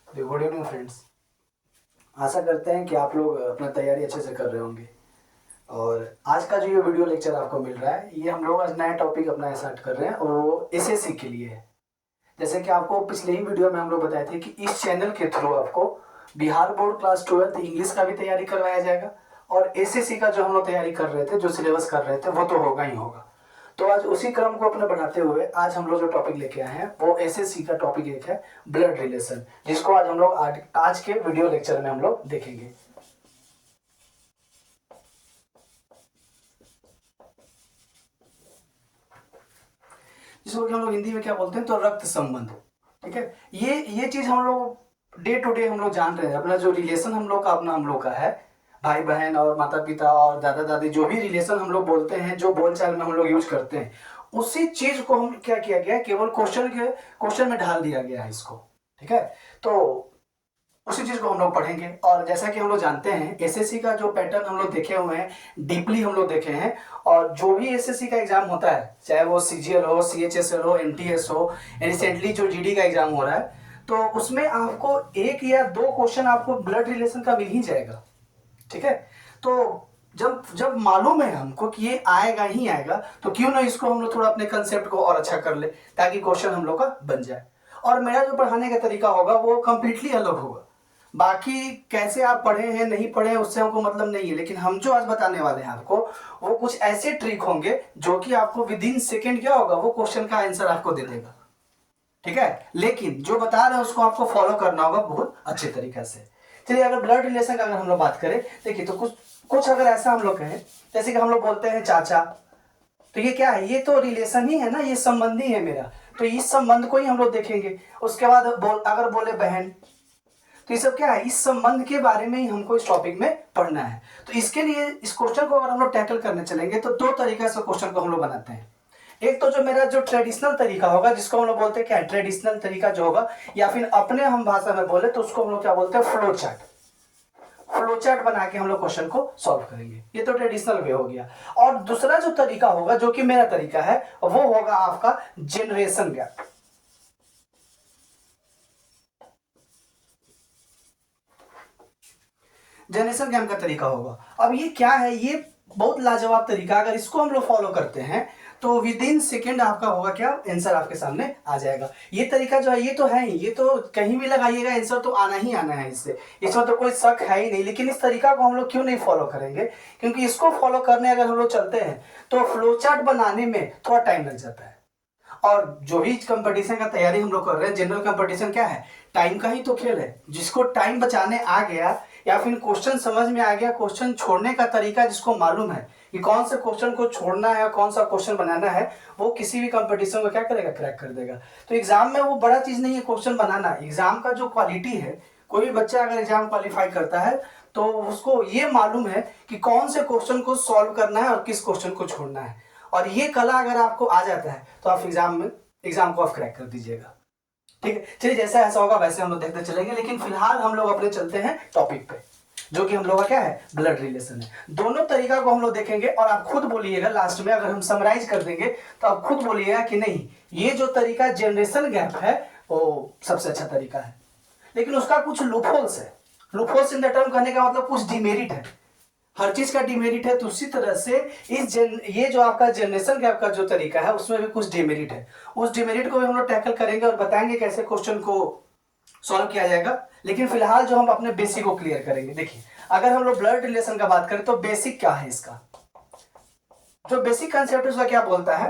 Good evening friends. आशा करते हैं कि आप लोग अपना तैयारी अच्छे से कर रहे होंगे। और आज का जो ये वीडियो लेक्चर आपको मिल रहा है, ये हम लोग आज नया टॉपिक अपना स्टार्ट कर रहे हैं और वो एसएससी के लिए है। जैसे कि आपको पिछले ही वीडियो में हम लोग बताए थे कि इस चैनल के थ्रू आपको बिहार बोर्ड क्लास 12 इंग्लिश का भी तैयारी करवाया जाएगा और एसएससी का जो हम लोग तैयारी कर रहे थे, जो सिलेबस कर रहे थे, वो तो होगा ही होगा। तो आज उसी क्रम को अपने बढ़ाते हुए आज हम लोग जो टॉपिक लेके आए हैं वो एसएससी का टॉपिक एक है ब्लड रिलेशन, जिसको आज हम लोग आज के वीडियो लेक्चर में हम लोग देखेंगे। जिसको कि हम लोग हिंदी में क्या बोलते हैं, तो रक्त संबंध। ठीक है, ये चीज हम लोग डे टू डे हम लोग जान रहे हैं। अपना जो रिलेशन हम लोग का अपना हम लोग का है, भाई बहन और माता पिता और दादा दादी, जो भी रिलेशन हम लोग बोलते हैं, जो बोलचाल में हम लोग यूज करते हैं, उसी चीज को हम क्या किया गया है, केवल क्वेश्चन में ढाल दिया गया है इसको। ठीक है, तो उसी चीज को हम लोग पढ़ेंगे। और जैसा कि हम लोग जानते हैं, एसएससी का जो पैटर्न हम लोग देखे हुए हैं, डीपली हम लोग देखे हैं। और जो भी एसएससी का एग्जाम होता है, चाहे वो सीजीएल हो, सीएचएसएल हो, एमटीएस हो, रिसेंटली जो जीडी का एग्जाम हो रहा है, तो उसमें आपको एक या दो क्वेश्चन आपको ब्लड रिलेशन का मिल ही जाएगा। ठीक है, तो जब जब मालूम है हमको कि ये आएगा ही आएगा, तो क्यों ना इसको हम लोग थोड़ा अपने कंसेप्ट को और अच्छा कर ले, ताकि क्वेश्चन हम लोग का बन जाए। और मेरा जो पढ़ाने का तरीका होगा वो कंप्लीटली अलग होगा। बाकी कैसे आप पढ़े हैं नहीं पढ़े हैं उससे हमको मतलब नहीं है, लेकिन हम जो आज बताने वाले हैं आपको, वो कुछ ऐसे ट्रिक होंगे जो कि आपको विद इन सेकेंड क्या होगा, वो क्वेश्चन का आंसर आपको दे देगा। ठीक है, लेकिन जो बता रहे हैं उसको आपको फॉलो करना होगा बहुत अच्छे तरीके से। चलिए, अगर ब्लड रिलेशन का अगर हम लोग बात करें, देखिए तो कुछ कुछ अगर ऐसा हम लोग कहें, जैसे कि हम लोग बोलते हैं चाचा, तो ये क्या है, ये तो रिलेशन ही है ना, ये संबंधी है मेरा, तो इस संबंध को ही हम लोग देखेंगे। उसके बाद अगर बोले बहन, तो ये सब क्या है, इस संबंध के बारे में ही हमको इस टॉपिक में पढ़ना है। तो इसके लिए इस क्वेश्चन को अगर हम लोग टैकल करने चलेंगे, तो दो तरीके से क्वेश्चन को हम लोग बनाते हैं। एक तो जो मेरा जो ट्रेडिशनल तरीका होगा, जिसको हम लोग बोलते हैं क्या, ट्रेडिशनल तरीका जो होगा, या फिर अपने हम भाषा में बोले तो उसको हम लोग क्या बोलते हैं, फ्लो चार्ट। फ्लो चार्ट बना के हम लोग क्वेश्चन को सॉल्व करेंगे। ये तो ट्रेडिशनल वे हो गया। और दूसरा जो तरीका होगा, जो कि मेरा तरीका है, वो होगा आपका जनरेशन गैप। जनरेशन गैप का तरीका होगा। अब ये क्या है, ये बहुत लाजवाब तरीका, अगर इसको हम लोग फॉलो करते हैं तो विद इन सेकेंड आपका होगा क्या, आंसर आपके सामने आ जाएगा। ये तरीका जो है, ये तो है ही, ये तो कहीं भी लगाइएगा आंसर तो आना ही आना है इससे, इसमें तो कोई शक है ही नहीं। लेकिन इस तरीका को हम लोग क्यों नहीं फॉलो करेंगे, क्योंकि इसको फॉलो करने अगर हम लोग चलते हैं तो फ्लो चार्ट बनाने में थोड़ा टाइम लग जाता है। और जो भी कंपटीशन का तैयारी हम लोग कर रहे हैं, जनरल कंपटीशन क्या है, टाइम का ही तो खेल है। जिसको टाइम बचाने आ गया, या फिर क्वेश्चन समझ में आ गया, क्वेश्चन छोड़ने का तरीका जिसको मालूम है कि कौन से क्वेश्चन को छोड़ना है, कौन सा क्वेश्चन बनाना है, वो किसी भी कंपटीशन में क्या करेगा, क्रैक कर देगा। तो एग्जाम में वो बड़ा चीज नहीं है क्वेश्चन बनाना। एग्जाम का जो क्वालिटी है, कोई भी बच्चा अगर एग्जाम क्वालिफाई करता है तो उसको ये मालूम है कि कौन से क्वेश्चन को सॉल्व करना है और किस क्वेश्चन को छोड़ना है। और ये कला अगर आपको आ जाता है तो आप एग्जाम को आप क्रैक कर दीजिएगा। ठीक है, चलिए, जैसा ऐसा होगा वैसे हम लोग देखते चलेंगे। लेकिन फिलहाल हम लोग अपने चलते हैं टॉपिक पे, जो कि हम लोग का क्या है, ब्लड रिलेशन है। दोनों तरीका को हम लोग देखेंगे और आप खुद बोलिएगा लास्ट में, अगर हम समराइज कर देंगे तो आप खुद बोलिएगा कि नहीं, ये जो तरीका जनरेशन गैप है वो सबसे अच्छा तरीका है। लेकिन उसका कुछ लूपहोल्स है। लूपहोल्स इन द टर्म कहने का मतलब कुछ डिमेरिट है। हर चीज का डिमेरिट है, तो उसी तरह से ये जो आपका जनरेशन गैप का जो तरीका है, उसमें भी कुछ डिमेरिट है। उस डिमेरिट को भी हम लोग टैकल करेंगे और बताएंगे कैसे क्वेश्चन को सॉल्व किया जाएगा। लेकिन फिलहाल जो हम अपने बेसिक को क्लियर करेंगे, देखिए अगर हम लोग ब्लड रिलेशन का बात करें तो बेसिक क्या है इसका, जो बेसिक कंसेप्ट है उसका क्या बोलता है।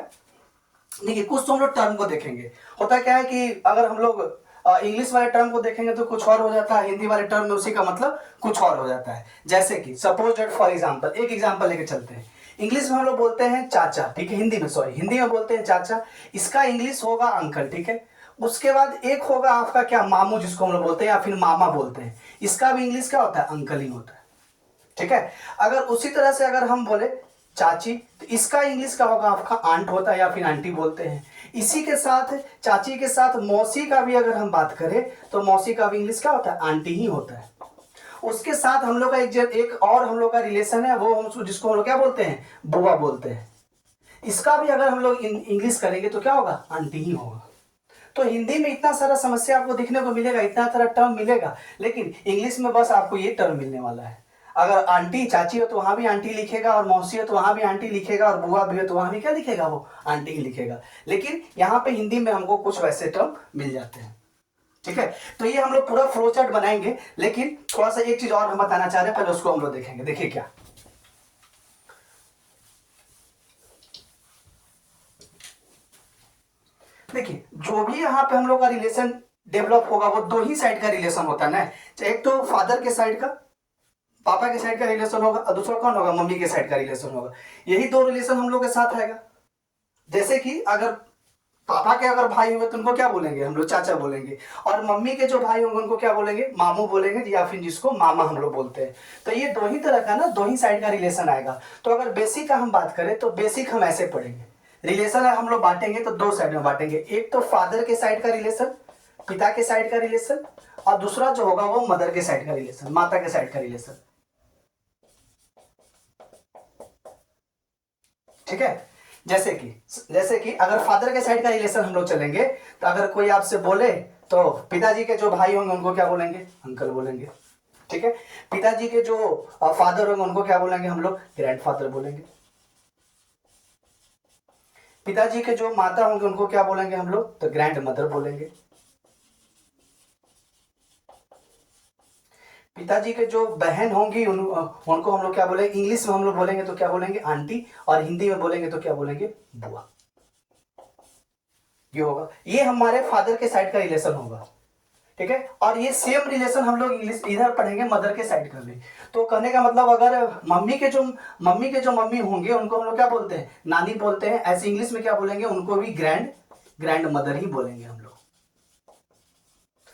देखिए, कुछ तो हम लोग टर्म को देखेंगे। होता क्या है कि अगर हम लोग इंग्लिश वाले टर्म को देखेंगे तो कुछ और हो जाता है, हिंदी वाले टर्म में उसी का मतलब कुछ और हो जाता है। जैसे कि सपोज दैट, फॉर एग्जांपल, एक एग्जांपल लेके चलते हैं। इंग्लिश में हम लोग बोलते हैं चाचा, ठीक है, हिंदी में बोलते हैं चाचा, इसका इंग्लिश होगा अंकल। ठीक है, उसके बाद एक होगा आपका क्या, मामू, जिसको हम लोग बोलते हैं या फिर मामा बोलते हैं, इसका भी इंग्लिश क्या होता है, अंकल ही होता है। ठीक है, अगर उसी तरह से अगर हम बोले चाची, तो इसका इंग्लिश का होगा आपका आंट होता है या फिर आंटी बोलते हैं। इसी के साथ चाची के साथ मौसी का भी अगर हम बात करें तो मौसी का भी इंग्लिश क्या होता है, आंटी ही होता है। उसके साथ हम लोग का एक और हम लोग का रिलेशन है, वो हम जिसको हम लोग क्या बोलते हैं, बुआ बोलते हैं। इसका भी अगर हम लोग इंग्लिश करेंगे तो क्या होगा, आंटी ही होगा। तो हिंदी में इतना सारा समस्या आपको देखने को मिलेगा, इतना सारा टर्म मिलेगा, लेकिन इंग्लिश में बस आपको ये टर्म मिलने वाला है। अगर आंटी चाची हो तो वहां भी आंटी लिखेगा, और मौसी हो तो वहां भी आंटी लिखेगा, और बुआ भी हो तो वहां भी क्या लिखेगा, वो आंटी ही लिखेगा। लेकिन यहाँ पे हिंदी में हमको कुछ वैसे टर्म मिल जाते हैं। ठीक है, तो ये हम लोग पूरा फ्लो चार्ट बनाएंगे, लेकिन थोड़ा सा एक चीज और हम बताना चाह रहे हैं, पहले उसको हम लोग देखेंगे। देखिए क्या, देखिए जो भी यहाँ पे हम लोग का रिलेशन डेवलप होगा वो दो ही साइड का रिलेशन होता है ना। एक तो फादर के साइड का, पापा के साइड का रिलेशन होगा, और दूसरा कौन होगा, मम्मी के साइड का रिलेशन होगा। यही दो रिलेशन हम लोग के साथ आएगा। जैसे कि अगर पापा के अगर भाई होंगे तो उनको क्या बोलेंगे हम लोग, चाचा बोलेंगे, और मम्मी के जो भाई होंगे उनको क्या बोलेंगे, मामू बोलेंगे, या फिर जिसको मामा हम लोग बोलते हैं। तो ये दो ही तरह का ना, दो ही साइड का रिलेशन आएगा। तो अगर बेसिक का हम बात करें तो बेसिक हम ऐसे पढ़ेंगे, रिलेशन हम लोग बांटेंगे तो दो साइड में बांटेंगे। एक तो फादर के साइड का रिलेशन, पिता के साइड का रिलेशन, और दूसरा जो होगा वो मदर के साइड का रिलेशन, माता के साइड का रिलेशन। ठीक है, जैसे कि अगर फादर के साइड का रिलेशन हम लोग चलेंगे, तो अगर कोई आपसे बोले तो पिताजी के जो भाई होंगे उनको क्या बोलेंगे, अंकल बोलेंगे। ठीक है, पिताजी के जो फादर होंगे उनको क्या बोलेंगे हम लोग, ग्रैंडफादर बोलेंगे। पिताजी के जो माता होंगे उनको क्या बोलेंगे हम लोग, तो ग्रैंड मदर बोलेंगे। पिताजी के जो बहन होंगी उनको हम लोग क्या बोलेंगे, इंग्लिश में हम लोग बोलेंगे तो क्या बोलेंगे, आंटी, और हिंदी में बोलेंगे तो क्या बोलेंगे, बुआ। ये होगा, ये हमारे फादर के साइड का रिलेशन होगा। ठीक है, और ये सेम रिलेशन हम लोग इंग्लिश इधर पढ़ेंगे मदर के साइड का भी। तो कहने का मतलब अगर मम्मी होंगे उनको हम लोग क्या बोलते हैं, नानी बोलते हैं। ऐसे इंग्लिश में क्या बोलेंगे, उनको भी ग्रैंड मदर ही बोलेंगे हम लोग।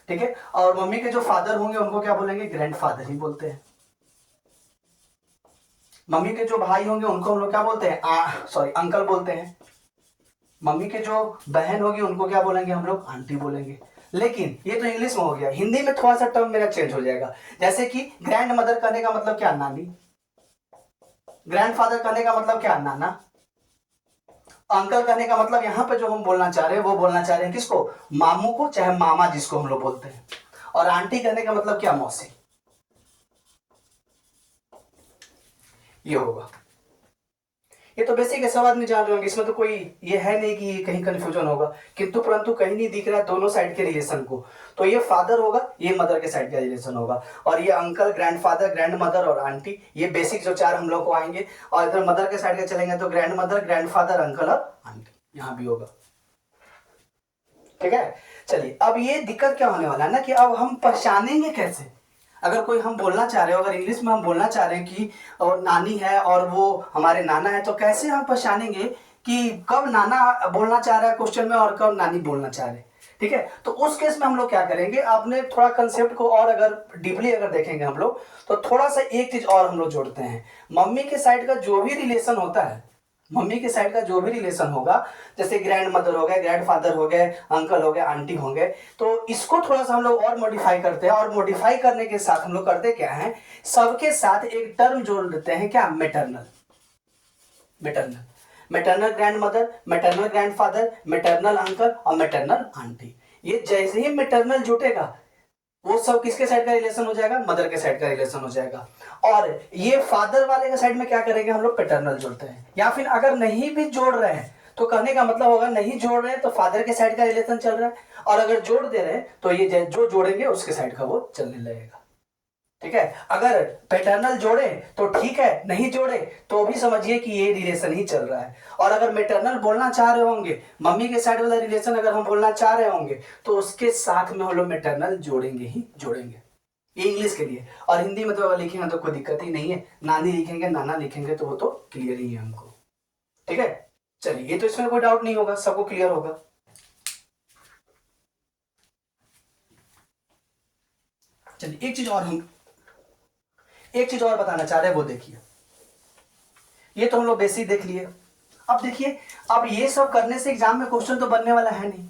ठीक है, और मम्मी के जो फादर होंगे उनको क्या बोलेंगे, ग्रैंडफादर ही बोलते हैं। मम्मी के जो भाई होंगे उनको हम लोग क्या बोलते हैं, सॉरी अंकल बोलते हैं। मम्मी के जो बहन होगी उनको क्या बोलेंगे हम लोग, आंटी बोलेंगे। लेकिन ये तो इंग्लिश में हो गया, हिंदी में थोड़ा सा टर्म मेरा चेंज हो जाएगा। जैसे कि ग्रैंड मदर करने का मतलब क्या, नानी। ग्रैंडफादर करने का मतलब क्या, नाना। अंकल करने का मतलब यहाँ पे जो हम बोलना चाह रहे हैं वो बोलना चाह रहे हैं किसको, मामू को, चाहे मामा जिसको हम लोग बोलते हैं। और आंटी करने का मतलब क्या, मौसी। ये होगा, ये तो बेसिक है, सब आदमी जान रहे होंगे, इसमें तो कोई ये है नहीं कि कहीं कंफ्यूजन होगा। किंतु परंतु कहीं नहीं दिख रहा है दोनों साइड के रिलेशन को। तो ये फादर होगा, ये मदर के साइड का रिलेशन होगा, और ये अंकल, ग्रैंडफादर, ग्रैंड मदर और आंटी, ये बेसिक जो चार हम लोग को आएंगे। और इधर मदर के साइड के चलेंगे तो ग्रैंड मदर, ग्रैंडफादर, अंकल और आंटी, यहाँ भी होगा। ठीक है, चलिए अब ये दिक्कत क्या होने वाला है ना, कि अब हम पहचानेंगे कैसे। अगर कोई हम बोलना चाह रहे हो, अगर इंग्लिश में हम बोलना चाह रहे हैं कि और नानी है और वो हमारे नाना है, तो कैसे हम पहचानेंगे कि कब नाना बोलना चाह रहा है क्वेश्चन में और कब नानी बोलना चाह रहे हैं। ठीक है, तो उस केस में हम लोग क्या करेंगे, आपने थोड़ा कंसेप्ट को और अगर डीपली अगर देखेंगे हम लोग, तो थोड़ा सा एक चीज और हम लोग जोड़ते हैं। मम्मी के साइड का जो भी रिलेशन होता है, मम्मी के साइड का जो भी रिलेशन होगा, जैसे ग्रैंड मदर हो गए, ग्रैंड फादर हो गए, अंकल हो गए, आंटी हो गए, तो इसको थोड़ा सा हम लोग और मॉडिफाई करते हैं। और मॉडिफाई करने के साथ हम लोग करते क्या है, सबके साथ एक टर्म जोड़ देते हैं, क्या, maternal. Maternal, maternal grand mother, maternal grand father, maternal uncle और मैटरनल आंटी। ये जैसे ही मैटरनल जुटेगा वो सब किसके साइड का रिलेशन हो जाएगा, मदर के साइड का रिलेशन हो जाएगा। और ये फादर वाले के साइड में क्या करेंगे हम लोग, पैटर्नल जोड़ते हैं। या फिर अगर नहीं भी जोड़ रहे हैं तो कहने का मतलब होगा, नहीं जोड़ रहे हैं तो फादर के साइड का रिलेशन चल रहा है, और अगर जोड़ दे रहे हैं तो ये जो जोड़ेंगे उसके साइड का वो चलने लगेगा। ठीक है, अगर पैटर्नल जोड़े तो ठीक है, नहीं जोड़े तो भी समझिए कि ये रिलेशन ही चल रहा है। और अगर मैटरनल बोलना चाह रहे होंगे, मम्मी के साइड वाला रिलेशन अगर हम बोलना चाह रहे होंगे, तो उसके साथ में हम लोग मैटरनल जोड़ेंगे ही जोड़ेंगे। ये इंग्लिश के लिए। और हिंदी में तो अगर लिखेंगे तो कोई दिक्कत ही नहीं है, नानी लिखेंगे, नाना लिखेंगे तो वो तो क्लियर ही है हमको। ठीक है, चलिए ये तो इसमें कोई डाउट नहीं होगा, सबको क्लियर होगा। चलिए एक चीज और बताना चाह रहे हैं, वो देखिए। ये तो हम लोग बेसिक देख लिए। अब देखिए, अब ये सब करने से एग्जाम में क्वेश्चन तो बनने वाला है नहीं।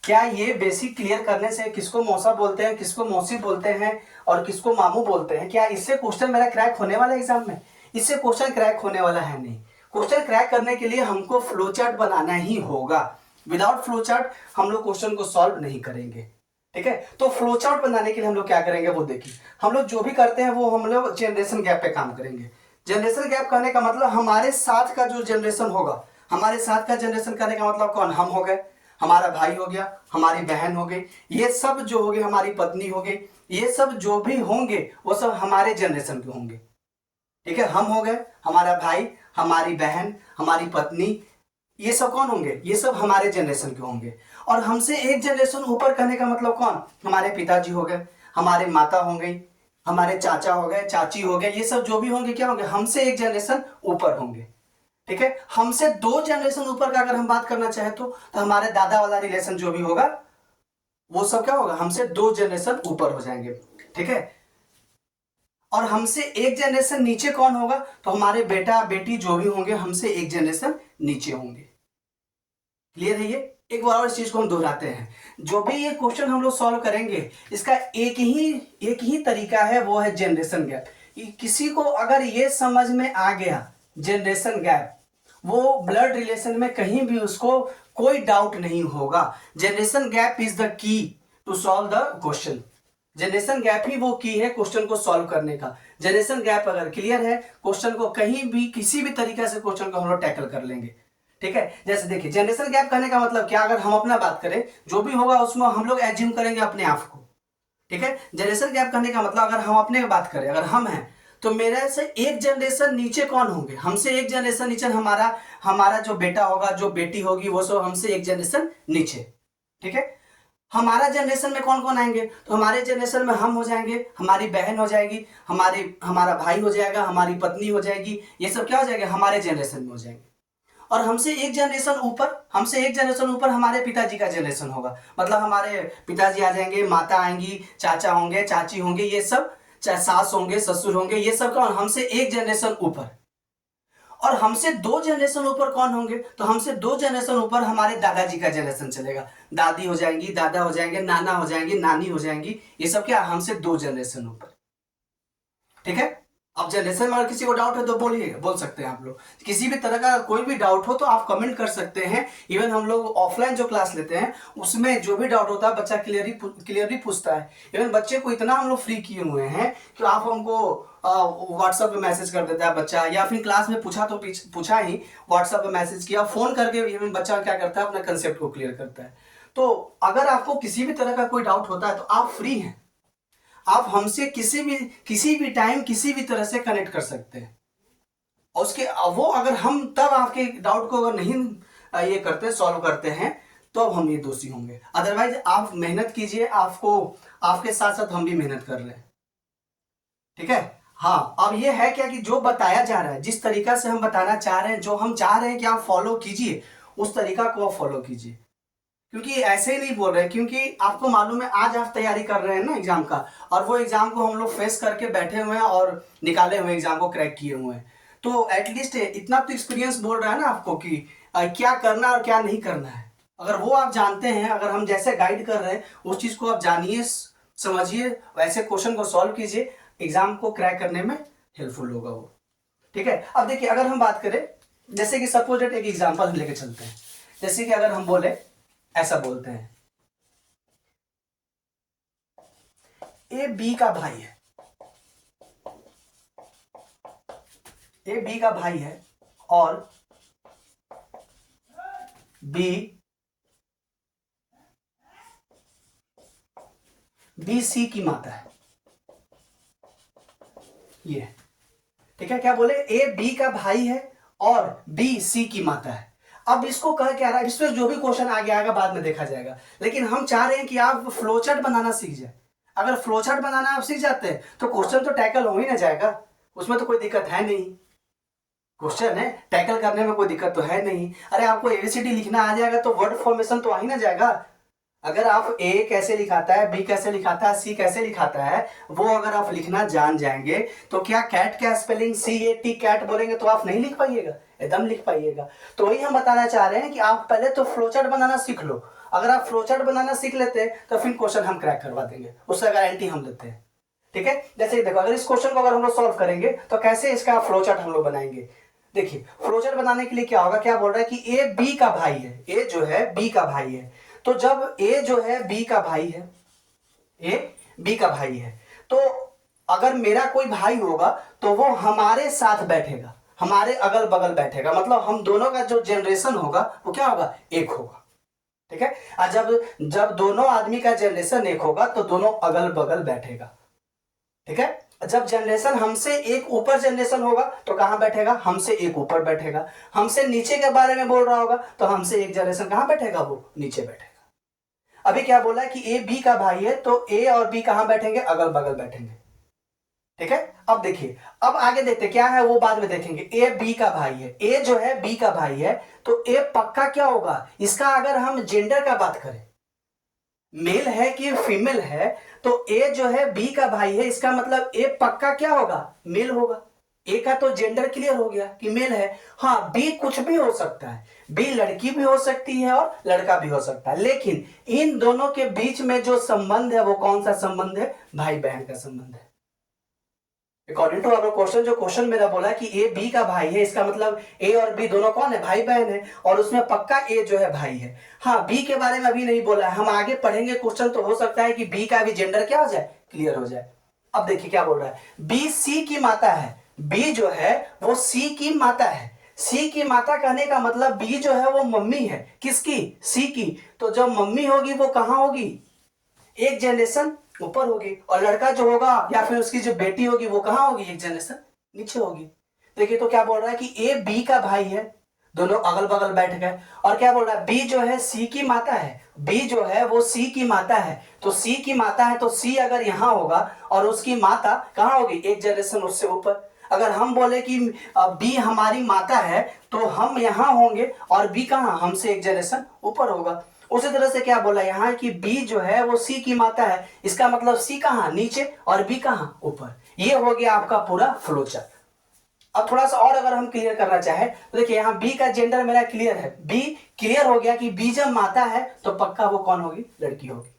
क्या ये बेसिक क्लियर करने से किसको मौसा बोलते हैं, किसको मौसी बोलते हैं और किसको मामू बोलते हैं, क्या इससे क्वेश्चन मेरा क्रैक होने वाला है एग्जाम में? इससे क्वेश्चन क्रैक होने वाला है नहीं। क्वेश्चन क्रैक करने के लिए हमको फ्लो चार्ट बनाना ही होगा। विदाउट फ्लो चार्ट हम लोग क्वेश्चन को सॉल्व नहीं करेंगे। ठीक है, तो फ्लो चार्ट बनाने के लिए हम लोग क्या करेंगे वो देखिए। हम लोग जो भी करते हैं वो हम लोग जनरेशन गैप पे काम करेंगे। जनरेशन गैप करने का मतलब हमारे साथ का जो जनरेशन होगा, हमारे साथ का जनरेशन करने का मतलब कौन, हम हो गए, हमारा भाई हो गया, हमारी बहन हो गई, ये सब जो हो गए, हमारी पत्नी हो गई, ये सब जो भी होंगे वो सब हमारे जनरेशन के होंगे। ठीक है, हम हो गए, हमारा भाई, हमारी बहन, हमारी पत्नी, ये सब कौन होंगे, ये सब हमारे जनरेशन के होंगे। और हमसे एक जनरेशन ऊपर करने का मतलब कौन, हमारे पिताजी हो गए, हमारे माता हो गई, हमारे चाचा हो गए, चाची हो गए, ये सब जो भी होंगे क्या होंगे, हमसे एक जनरेशन ऊपर होंगे। ठीक है, हमसे 2 जनरेशन ऊपर का अगर हम बात करना चाहे तो हमारे दादा वाला रिलेशन जो भी होगा वो सब क्या होगा, हमसे 2 जनरेशन ऊपर हो जाएंगे। ठीक है, और हमसे एक जनरेशन नीचे कौन होगा, तो हमारे बेटा बेटी जो भी होंगे हमसे एक जनरेशन नीचे होंगे। क्लियर है ये। एक बार और इस चीज को हम दोहराते हैं, जो भी ये क्वेश्चन हम लोग सॉल्व करेंगे इसका एक ही तरीका है, वो है जनरेशन गैप। किसी को अगर ये समझ में आ गया जनरेशन गैप, वो ब्लड रिलेशन में कहीं भी उसको कोई डाउट नहीं होगा। Generation gap is the key to solve the question. Generation gap ही वो की है क्वेश्चन को सॉल्व करने का। जनरेशन गैप अगर क्लियर है, क्वेश्चन को कहीं भी किसी भी तरीके से क्वेश्चन को हम लोग टैकल कर लेंगे। ठीक है, जैसे देखिए जनरेशन गैप करने का मतलब क्या, अगर हम अपना बात करें जो भी होगा उसमें हम लोग एज्यूम करेंगे अपने आप को। ठीक है, जनरेशन गैप करने का मतलब अगर हम अपने बात करें, अगर हम हैं तो मेरे से एक जनरेशन नीचे कौन होंगे, हमसे एक जनरेशन नीचे हमारा हमारा जो बेटा होगा, जो बेटी होगी, वो सब हमसे एक जनरेशन नीचे। ठीक है, हमारा जनरेशन में कौन कौन आएंगे, तो हमारे जनरेशन में हम हो जाएंगे, हमारी बहन हो जाएगी, हमारा भाई हो जाएगा, हमारी पत्नी हो जाएगी, ये सब क्या हो जाएगा, हमारे जनरेशन में हो जाएंगे। और हमसे एक जनरेशन ऊपर हमारे पिताजी का जनरेशन होगा, मतलब हमारे पिताजी आ जाएंगे, माता आएंगी, चाचा होंगे, चाची होंगे, ये सब सास होंगे, ससुर होंगे, ये सब कौन, हमसे एक जनरेशन ऊपर। और हमसे 2 जनरेशन ऊपर कौन होंगे, तो हमसे 2 जनरेशन ऊपर हमारे दादाजी का जनरेशन चलेगा, दादी हो जाएंगी, दादा हो जाएंगे, नाना हो जाएंगे, नानी हो जाएंगी, ये सब क्या, हमसे 2 जनरेशन ऊपर। ठीक है, अब जनरेशन में अगर किसी को डाउट है तो बोलिए, बोल सकते हैं आप लोग। किसी भी तरह का कोई भी डाउट हो तो आप कमेंट कर सकते हैं। इवन हम लोग ऑफलाइन जो क्लास लेते हैं उसमें जो भी डाउट होता है बच्चा क्लियरली पूछता है। इवन बच्चे को इतना हम लोग फ्री किए हुए हैं कि आप हमको व्हाट्सएप पे मैसेज कर देता है बच्चा, या फिर क्लास में पूछा तो पूछा ही, व्हाट्सएप पे मैसेज किया, फोन करके इवन बच्चा क्या करता है, अपना कंसेप्ट को क्लियर करता है। तो अगर आपको किसी भी तरह का कोई डाउट होता है तो आप फ्री हैं, आप हमसे किसी भी टाइम किसी भी तरह से कनेक्ट कर सकते हैं। और उसके वो अगर हम तब आपके डाउट को अगर नहीं ये करते, सॉल्व करते हैं, तो अब हम ये दोषी होंगे। अदरवाइज आप मेहनत कीजिए, आपको आपके साथ साथ हम भी मेहनत कर रहे हैं। ठीक है, हाँ, अब ये है क्या कि जो बताया जा रहा है, जिस तरीका से हम बताना चाह रहे हैं, जो हम चाह रहे हैं कि आप फॉलो कीजिए, उस तरीका को आप फॉलो कीजिए। क्योंकि ऐसे ही नहीं बोल रहे, क्योंकि आपको मालूम है आज आप तैयारी कर रहे हैं ना एग्जाम का, और वो एग्जाम को हम लोग फेस करके बैठे हुए हैं और निकाले हुए एग्जाम को क्रैक किए हुए हैं। तो एटलीस्ट इतना तो एक्सपीरियंस बोल रहा है ना आपको कि क्या करना और क्या नहीं करना है। अगर वो आप जानते हैं, अगर हम जैसे गाइड कर रहे हैं उस चीज को आप जानिए, समझिए, वैसे क्वेश्चन को सॉल्व कीजिए, एग्जाम को क्रैक करने में हेल्पफुल होगा वो। ठीक है, अब देखिए अगर हम बात करें, जैसे कि सपोज एक एग्जाम्पल हम लेके चलते हैं। जैसे कि अगर हम बोले, ऐसा बोलते हैं, ए बी का भाई है, ए बी का भाई है और बी सी की माता है। ये ठीक है, क्या बोले, ए बी का भाई है और बी सी की माता है। अब इसको कह क्या रहा है, इसमें जो भी क्वेश्चन आगे आएगा बाद में देखा जाएगा, लेकिन हम चाह रहे हैं कि आप फ्लोचार्ट बनाना सीख जाए। अगर फ्लोचार्ट बनाना आप सीख जाते हैं तो क्वेश्चन तो टैकल हो ही ना जाएगा, उसमें तो कोई दिक्कत है नहीं। क्वेश्चन है टैकल करने में कोई दिक्कत तो है नहीं। अरे आपको एबीसीडी लिखना आ जाएगा तो वर्ड फॉर्मेशन तो आ ही ना जाएगा। अगर आप ए कैसे लिखाता है, बी कैसे लिखाता है, सी कैसे लिखाता है, वो अगर आप लिखना जान जाएंगे तो क्या कैट का स्पेलिंग CAT कैट बोलेंगे तो आप नहीं लिख पाइएगा, एकदम लिख पाइएगा। तो वही हम बताना चाह रहे हैं कि आप पहले तो फ्लोचार्ट बनाना सीख लो। अगर आप फ्लोचार्ट बनाना सीख लेते हैं तो फिर क्वेश्चन हम क्रैक करवा देंगे, उसका गारंटी हम लेते हैं। ठीक है, जैसे देखो अगर इस क्वेश्चन को अगर हम लोग सॉल्व करेंगे तो कैसे इसका फ्लोचार्ट हम लोग बनाएंगे। देखिए फ्लोचार्ट बनाने के लिए क्या होगा, क्या बोल रहा है कि ए बी का भाई है, ए जो है बी का भाई है। तो जब ए जो है बी का भाई है, ए बी का भाई है, तो अगर मेरा कोई भाई होगा तो वो हमारे साथ बैठेगा, हमारे अगल बगल बैठेगा, मतलब हम दोनों का जो जनरेशन होगा वो क्या होगा, एक होगा। ठीक है, और जब जब दोनों आदमी का जनरेशन एक होगा तो दोनों अगल बगल बैठेगा। ठीक है, जब जनरेशन हमसे एक ऊपर जनरेशन होगा तो कहां बैठेगा, हमसे एक ऊपर बैठेगा। हमसे नीचे के बारे में बोल रहा होगा तो हमसे एक जनरेशन कहां बैठेगा, वो नीचे बैठेगा। अभी क्या बोला कि ए बी का भाई है, तो ए और बी कहां बैठेंगे, अगल बगल बैठेंगे। ठीक है, अब देखिए, अब आगे देखते क्या है वो बाद में देखेंगे। ए बी का भाई है, ए जो है बी का भाई है, तो ए पक्का क्या होगा, इसका अगर हम जेंडर का बात करें, मेल है कि फीमेल है, तो ए जो है बी का भाई है, इसका मतलब ए पक्का क्या होगा, मेल होगा। ए का तो जेंडर क्लियर हो गया कि मेल है। हाँ, बी कुछ भी हो सकता है, बी लड़की भी हो सकती है और लड़का भी हो सकता है, लेकिन इन दोनों के बीच में जो संबंध है वो कौन सा संबंध है, भाई बहन का संबंध है। अकॉर्डिंग टू अवर क्वेश्चन, जो क्वेश्चन मेरा बोला कि ए बी का भाई है, इसका मतलब ए और बी दोनों कौन है, भाई बहन है, और उसमें पक्का ए जो है भाई है। हाँ, बी के बारे में अभी नहीं बोला है, हम आगे पढ़ेंगे क्वेश्चन, तो हो सकता है कि बी का भी जेंडर क्या हो जाए, क्लियर हो जाए। अब देखिए क्या बोल रहा है, बी सी की माता है, बी जो है वो सी की माता है। सी की माता कहने का मतलब बी जो है वो मम्मी है, किसकी, सी की। तो जब मम्मी होगी वो कहां होगी, एक जनरेशन ऊपर होगी, और लड़का जो होगा या फिर उसकी जो बेटी होगी वो कहां होगी, एक जनरेशन नीचे होगी। देखिए तो क्या बोल रहा है कि ए बी का भाई है, दोनों अगल बगल बैठ गए, और क्या बोल रहा है, बी जो है सी की माता है, बी जो है वो सी की माता है, तो सी की माता है, तो सी अगर यहां होगा और उसकी माता कहां होगी, एक जनरेशन उससे ऊपर। अगर हम बोले कि बी हमारी माता है तो हम यहां होंगे और बी कहां, हमसे एक जनरेशन ऊपर होगा। उसी तरह से क्या बोला यहाँ कि बी जो है वो सी की माता है, इसका मतलब सी कहां, नीचे, और बी कहां, ऊपर। ये हो गया आपका पूरा फ्लो चार्ट। अब थोड़ा सा और अगर हम क्लियर करना चाहे तो देखिए, यहाँ बी का जेंडर मेरा क्लियर है, बी क्लियर हो गया कि बी जब माता है तो पक्का वो कौन होगी, लड़की होगी,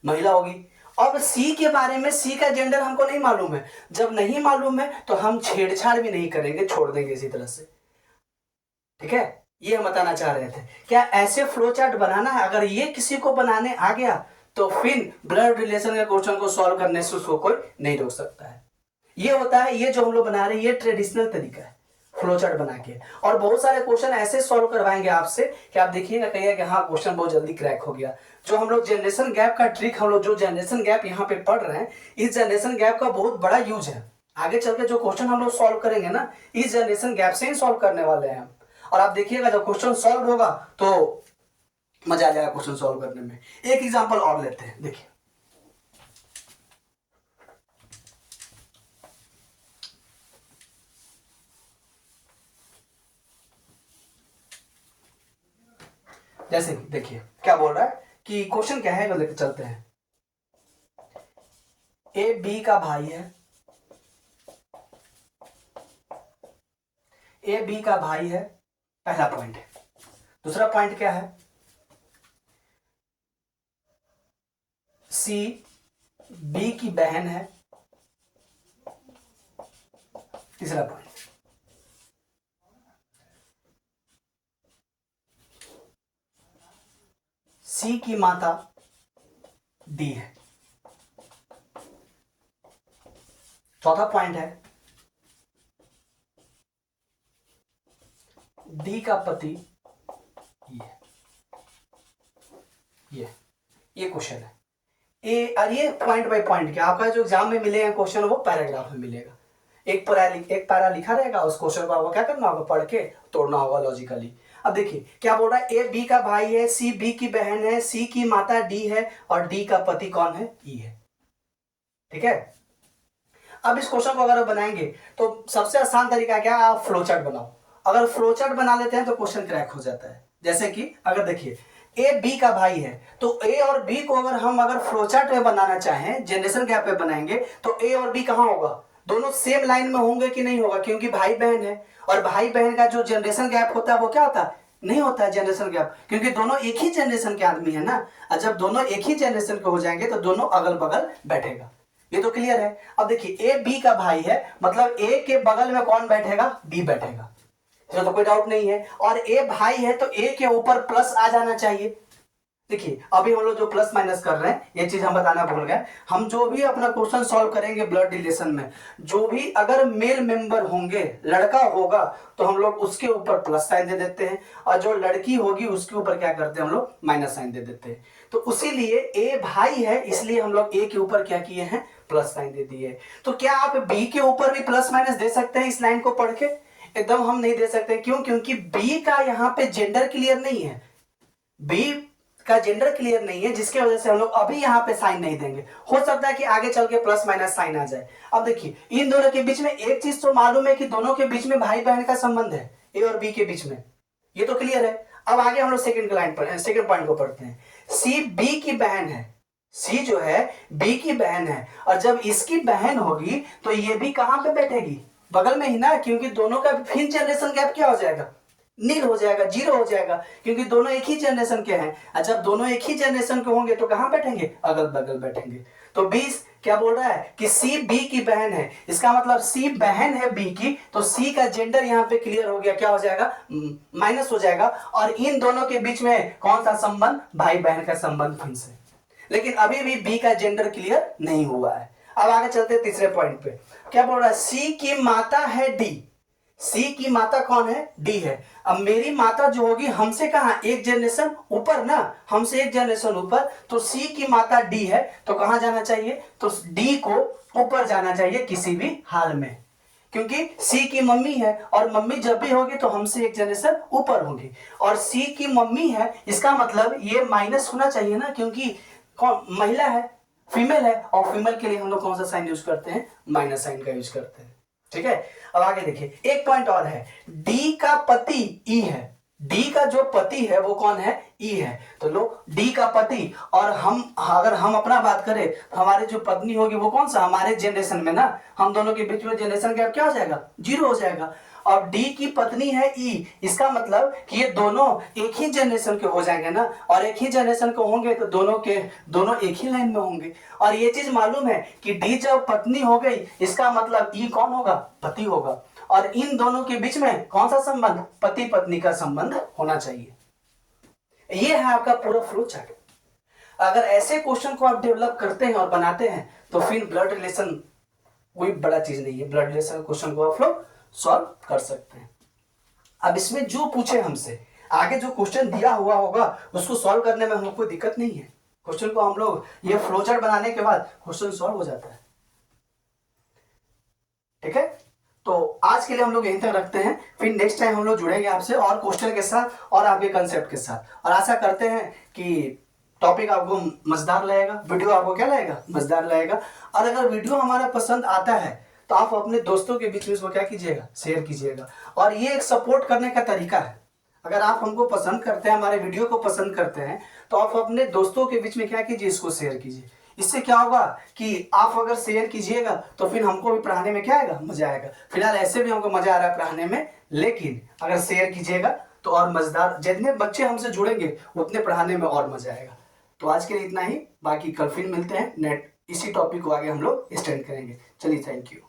महिला होगी। अब सी के बारे में, सी का जेंडर हमको नहीं मालूम है, जब नहीं मालूम है तो हम छेड़छाड़ भी नहीं करेंगे, छोड़ देंगे इसी तरह से। ठीक है, ये हम बताना चाह रहे थे। क्या ऐसे फ्लो चार्ट बनाना है, अगर ये किसी को बनाने आ गया तो फिर ब्लड रिलेशन के क्वेश्चन को सॉल्व करने से उसको कोई नहीं रोक सकता है। ये होता है, ये जो हम लोग बना रहे हैं ये ट्रेडिशनल तरीका है फ्लो चार्ट बना के, और बहुत सारे क्वेश्चन ऐसे सॉल्व करवाएंगे आपसे कि आप देखिएगा कहिएगा कि हाँ क्वेश्चन बहुत जल्दी क्रैक हो गया। जो हम लोग जनरेशन गैप का ट्रिक, हम लोग जो जनरेशन गैप यहाँ पे पढ़ रहे हैं, इस जनरेशन गैप का बहुत बड़ा यूज है। आगे चल के जो क्वेश्चन हम लोग सॉल्व करेंगे ना, इस जनरेशन गैप से ही सॉल्व करने वाले हैं हम। और आप देखिएगा जब क्वेश्चन सॉल्व होगा तो मजा आ जाएगा क्वेश्चन सॉल्व करने में। एक एग्जांपल और लेते हैं, देखिए जैसे देखिए क्या बोल रहा है कि क्वेश्चन क्या है, लेके चलते हैं। ए बी का भाई है, ए बी का भाई है, पहला पॉइंट है। दूसरा पॉइंट क्या है, सी बी की बहन है, तीसरा पॉइंट। सी की माता डी है, चौथा पॉइंट है डी का पति ये क्वेश्चन है। और ये पॉइंट बाय पॉइंट क्या आपका जो एग्जाम में मिलेगा क्वेश्चन वो पैराग्राफ में मिलेगा, एक पैरा लिखा रहेगा, उस क्वेश्चन को आपको क्या करना होगा, पढ़ के तोड़ना होगा लॉजिकली। अब देखिए क्या बोल रहा है, ए बी का भाई है, सी बी की बहन है, सी की माता डी है, और डी का पति कौन है, ई है। ठीक है, अब इस क्वेश्चन को अगर आप बनाएंगे तो सबसे आसान तरीका क्या है, आप फ्लो चार्ट बनाओ। अगर फ्लो चार्ट बना लेते हैं तो क्वेश्चन क्रैक हो जाता है। जैसे कि अगर देखिए ए बी का भाई है, तो ए और बी को अगर फ्लो चार्ट में बनाना चाहें, जनरेशन गैप में बनाएंगे, तो ए और बी कहां होगा, दोनों सेम लाइन में होंगे कि नहीं होगा, क्योंकि भाई बहन है, और भाई बहन का जो जनरेशन गैप होता है वो क्या होता है, नहीं होता है जनरेशन गैप, क्योंकि दोनों एक ही जनरेशन के आदमी है ना। और जब दोनों एक ही जनरेशन के हो जाएंगे तो दोनों अगल बगल बैठेगा। ये तो क्लियर है। अब देखिए ए बी का भाई है, मतलब ए के बगल में कौन बैठेगा, बी बैठेगा, इसमें तो कोई डाउट नहीं है। और ए भाई है तो ए के ऊपर प्लस आ जाना चाहिए। देखिए अभी हम लोग जो प्लस माइनस कर रहे हैं ये चीज हम बताना भूल गए। हम जो भी अपना क्वेश्चन सॉल्व करेंगे ब्लड रिलेशन में, जो भी अगर मेल मेंबर होंगे, लड़का होगा तो हम लोग उसके ऊपर प्लस साइन दे देते हैं, और जो लड़की होगी उसके ऊपर क्या करते हैं हम लोग, माइनस साइन दे देते हैं। तो उसीलिए ए भाई है, इसलिए हम लोग ए के ऊपर क्या किए हैं, प्लस साइन दे दिए। तो क्या आप बी के ऊपर भी प्लस माइनस दे सकते हैं इस लाइन को पढ़ के? एकदम हम नहीं दे सकते। क्यों? क्योंकि बी का यहाँ पे जेंडर क्लियर नहीं है, बी का जेंडर क्लियर नहीं है, जिसके वजह से हम लोग अभी यहाँ पे साइन नहीं देंगे। हो सकता है कि आगे चल के प्लस माइनस साइन आ जाए। अब देखिए इन दोनों के बीच में एक चीज तो मालूम है कि दोनों के बीच में भाई बहन का संबंध है, ए और बी के बीच में, ये तो क्लियर है। अब आगे हम लोग सेकंड लाइन पर सेकंड पॉइंट को पढ़ते हैं। सी बी की बहन है, सी जो है बी की बहन है, और जब इसकी बहन होगी तो ये भी कहां पे बैठेगी, बगल में ही ना, क्योंकि दोनों का फिर जनरेशन गैप क्या हो जाएगा, नील हो जाएगा, जीरो हो जाएगा, क्योंकि दोनों एक ही जनरेशन के हैं। और जब दोनों एक ही जनरेशन के होंगे तो कहां बैठेंगे, अगल बगल बैठेंगे। तो 20 क्या बोल रहा है कि सी बी की बहन है, इसका मतलब सी बहन है बी की, तो सी का जेंडर यहाँ पे क्लियर हो गया, क्या हो जाएगा, माइनस हो जाएगा। और इन दोनों के बीच में कौन सा संबंध, भाई बहन का संबंध फिर से। लेकिन अभी भी बी का जेंडर क्लियर नहीं हुआ है। अब आगे चलते हैं तीसरे पॉइंट पे। क्या बोल रहा है, सी की माता है डी, सी की माता कौन है, डी है। अब मेरी माता जो होगी हमसे कहा, एक जनरेशन ऊपर ना, हमसे एक जनरेशन ऊपर, तो सी की माता डी है, तो कहां जाना चाहिए, तो डी को ऊपर जाना चाहिए किसी भी हाल में, क्योंकि सी की मम्मी है, और मम्मी जब भी होगी तो हमसे एक जनरेशन ऊपर होगी, और सी की मम्मी है, इसका मतलब ये माइनस होना चाहिए ना, क्योंकि कौन महिला है, फीमेल है, और फीमेल के लिए हम लोग कौन सा साइन यूज करते हैं, माइनस साइन का यूज करते हैं। ठीक है। अब आगे देखिए एक पॉइंट और है, डी का पति ई है, डी का जो पति है वो कौन है, ई है। तो लो डी का पति, और हम अगर हम अपना बात करें तो हमारी जो पत्नी होगी वो कौन सा, हमारे जनरेशन में ना, हम दोनों के बीच में जनरेशन गैप क्या हो जाएगा, जीरो हो जाएगा। और डी की पत्नी है ई, इसका मतलब कि ये दोनों एक ही जनरेशन के हो जाएंगे ना, और एक ही जनरेशन के होंगे तो दोनों एक ही लाइन में होंगे। और ये चीज मालूम है कि डी जब पत्नी हो गई, इसका मतलब ई कौन होगा, पति होगा, और इन दोनों के बीच में कौन सा संबंध, पति पत्नी का संबंध होना चाहिए। ये है आपका पूरा फ्लो चार्ट। अगर ऐसे क्वेश्चन को आप डेवलप करते हैं और बनाते हैं तो फिर ब्लड रिलेशन कोई बड़ा चीज नहीं है, ब्लड रिलेशन क्वेश्चन को आप लोग सॉल्व कर सकते हैं। अब इसमें जो पूछे हमसे, आगे जो क्वेश्चन दिया हुआ होगा उसको सॉल्व करने में हमको कोई दिक्कत नहीं है। क्वेश्चन को हम लोग ये फ्लो चार्ट बनाने के बाद क्वेश्चन सॉल्व हो जाता है। ठीक है, तो आज के लिए हम लोग यहीं तक रखते हैं, फिर नेक्स्ट टाइम हम लोग जुड़ेंगे आपसे और क्वेश्चन के साथ और आपके कंसेप्ट के साथ। और आशा करते हैं कि टॉपिक आपको मजेदार लगेगा, वीडियो आपको क्या लगेगा, मजेदार लगेगा। और अगर वीडियो हमारा पसंद आता है तो आप अपने दोस्तों के बीच में इसको क्या कीजिएगा, शेयर कीजिएगा। और ये एक सपोर्ट करने का तरीका है। अगर आप हमको पसंद करते हैं, हमारे वीडियो को पसंद करते हैं, तो आप अपने दोस्तों के बीच में क्या कीजिए, इसको शेयर कीजिए। इससे क्या होगा कि आप अगर शेयर कीजिएगा तो फिर हमको भी पढ़ाने में क्या आएगा, मजा आएगा। फिलहाल ऐसे भी हमको मजा आ रहा है पढ़ाने में, लेकिन अगर शेयर कीजिएगा तो और मजेदार, जितने बच्चे हमसे जुड़ेंगे उतने पढ़ाने में और मजा आएगा। तो आज के लिए इतना ही, बाकी कल फिर मिलते हैं, नेट इसी टॉपिक को आगे हम लोग एक्सटेंड करेंगे। चलिए, थैंक यू।